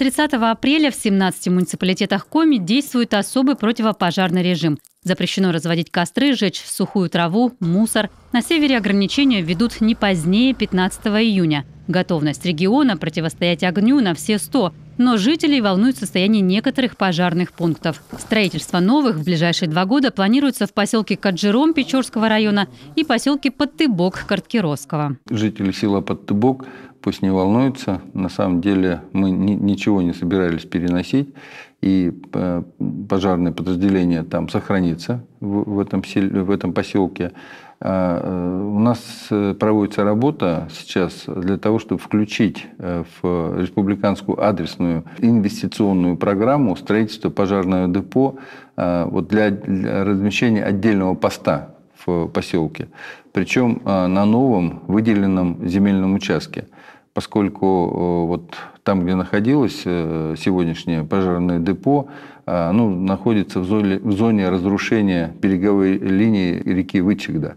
30 апреля в 17 муниципалитетах Коми действует особый противопожарный режим. Запрещено разводить костры, жечь сухую траву, мусор. На севере ограничения введут не позднее 15 июня. Готовность региона противостоять огню на все 100. Но жителей волнует состояние некоторых пожарных пунктов. Строительство новых в ближайшие 2 года планируется в поселке Каджиром Печорского района и поселке Подтыбок Карткировского. Жители села Подтыбок пусть не волнуются. На самом деле мы ничего не собирались переносить. И пожарное подразделение там сохранится в этом поселке. У нас проводится работа сейчас для того, чтобы включить в республиканскую адресную инвестиционную программу строительство пожарного депо для размещения отдельного поста в поселке. Причем на новом выделенном земельном участке. Поскольку там, где находилось сегодняшнее пожарное депо, находится в зоне разрушения береговой линии реки Вычегда.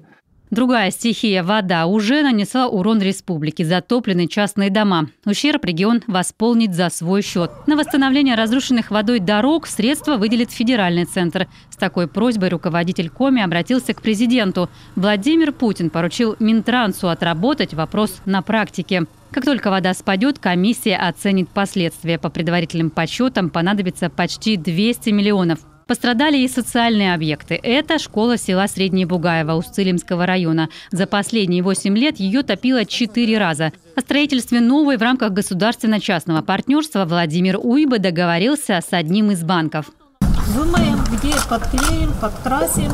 Другая стихия – вода – уже нанесла урон республике, затоплены частные дома. Ущерб регион восполнит за свой счет. На восстановление разрушенных водой дорог средства выделит федеральный центр. С такой просьбой руководитель Коми обратился к президенту. Владимир Путин поручил Минтрансу отработать вопрос на практике. Как только вода спадет, комиссия оценит последствия. По предварительным подсчетам понадобится почти 200 миллионов. Пострадали и социальные объекты. Это школа села Среднее Бугаево Устилимского района. За последние 8 лет ее топило 4 раза. О строительстве новой в рамках государственно-частного партнерства Владимир Уйба договорился с одним из банков. Думаем, где подклеим, подкрасим.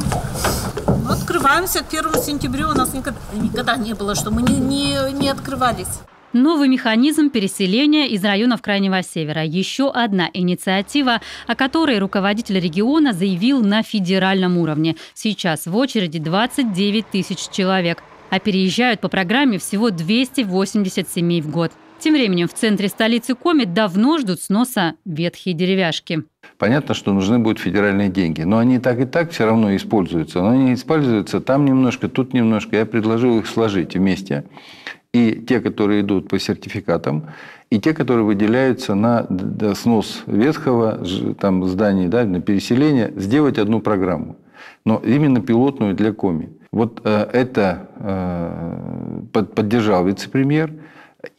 Открываемся к 1 сентября. У нас никогда не было, что мы не открывались. Новый механизм переселения из районов Крайнего Севера. Еще одна инициатива, о которой руководитель региона заявил на федеральном уровне. Сейчас в очереди 29 тысяч человек, а переезжают по программе всего 280 семей в год. Тем временем в центре столицы Коми давно ждут сноса ветхие деревяшки. Понятно, что нужны будут федеральные деньги, но они так и так все равно используются. Но они используются там немножко, тут немножко. Я предложил их сложить вместе. И те, которые идут по сертификатам, и те, которые выделяются на снос ветхого зданий, на переселение, сделать одну программу. Но именно пилотную для Коми. Это поддержал вице-премьер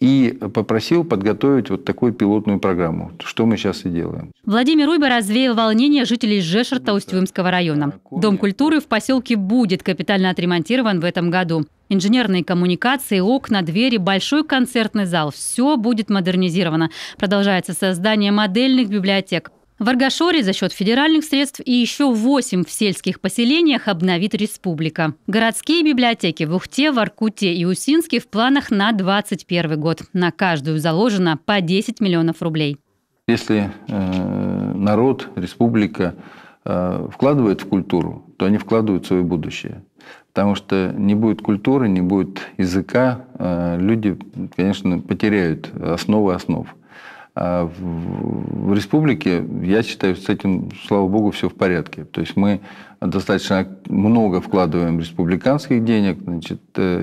и попросил подготовить такую пилотную программу, что мы сейчас и делаем. Владимир Уйба развеял волнение жителей Жешерта Усть-Уймского района. Дом культуры в поселке будет капитально отремонтирован в этом году. Инженерные коммуникации, окна, двери, большой концертный зал – все будет модернизировано. Продолжается создание модельных библиотек. В Аргашоре за счет федеральных средств и еще 8 в сельских поселениях обновит республика. Городские библиотеки в Ухте, Воркуте и Усинске в планах на 2021 год. На каждую заложено по 10 миллионов рублей. Если народ, республика вкладывает в культуру, то они вкладывают в свое будущее. Потому что не будет культуры, не будет языка, люди, конечно, потеряют основы основ. А в республике, я считаю, с этим, слава богу, все в порядке. То есть мы достаточно много вкладываем республиканских денег,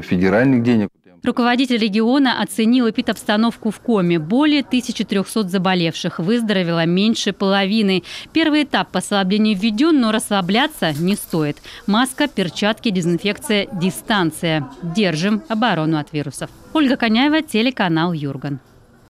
федеральных денег. Руководитель региона оценил эпидобстановку в Коми. Более 1300 заболевших. Выздоровело меньше половины. Первый этап послабления введен, но расслабляться не стоит. Маска, перчатки, дезинфекция, дистанция. Держим оборону от вирусов. Ольга Коняева, телеканал Юрган.